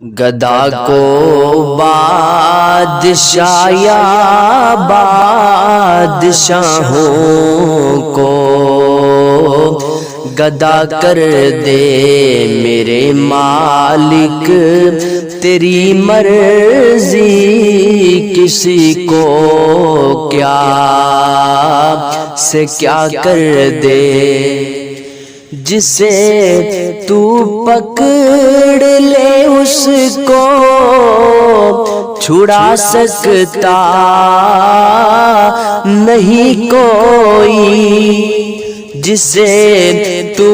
گدا کو بادشاہ یا بادشاہوں کو گدا کر دے میرے مالک، تیری مرضی کسی کو کیا سے کیا کر دے، جسے تو پکڑ لے اس کو چھڑا سکتا نہیں کوئی، جسے تو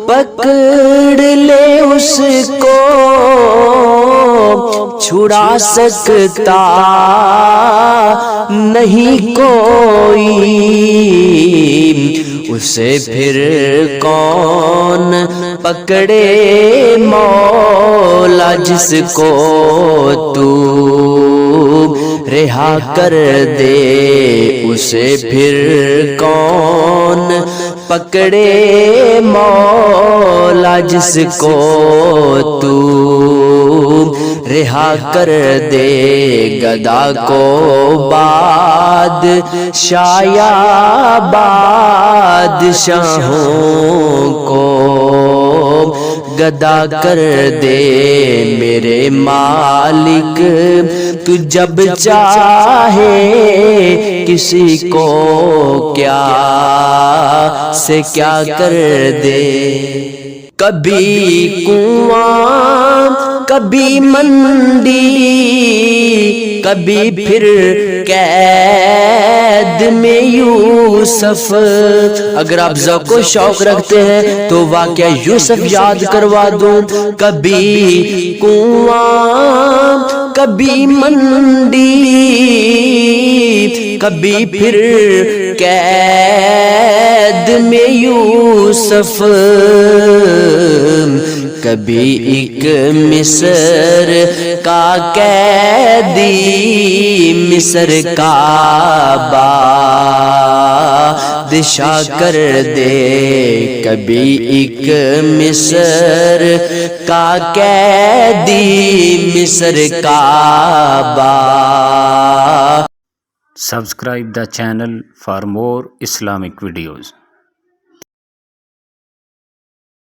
پکڑ لے اس کو چھڑا سکتا نہیں کوئی، اسے پھر کون پکڑے مولا، جس کو تو رہا کر دے، اسے پھر کون پکڑے مولا، جس کو تو رہا کر دے۔ گدا کو بادشاہ یا بادشاہوں کو گدا کر دے میرے مالک، تو جب چاہے کسی کو کیا سے کیا کر دے، کبھی کنواں کبھی منڈی، کبھی پھر قید میں یوسف۔ اگر آپ ذوق و شوق رکھتے ہیں تو واقعہ یوسف یاد کروا دوں۔ کبھی کنواں کبھی منڈی، کبھی پھر قید میں یوسف، کبھی ایک مصر کا قیدی مصر کا بادشاہ کر دے، کبھی ایک مصر کا قیدی مصر کا Subscribe the channel for more Islamic videos.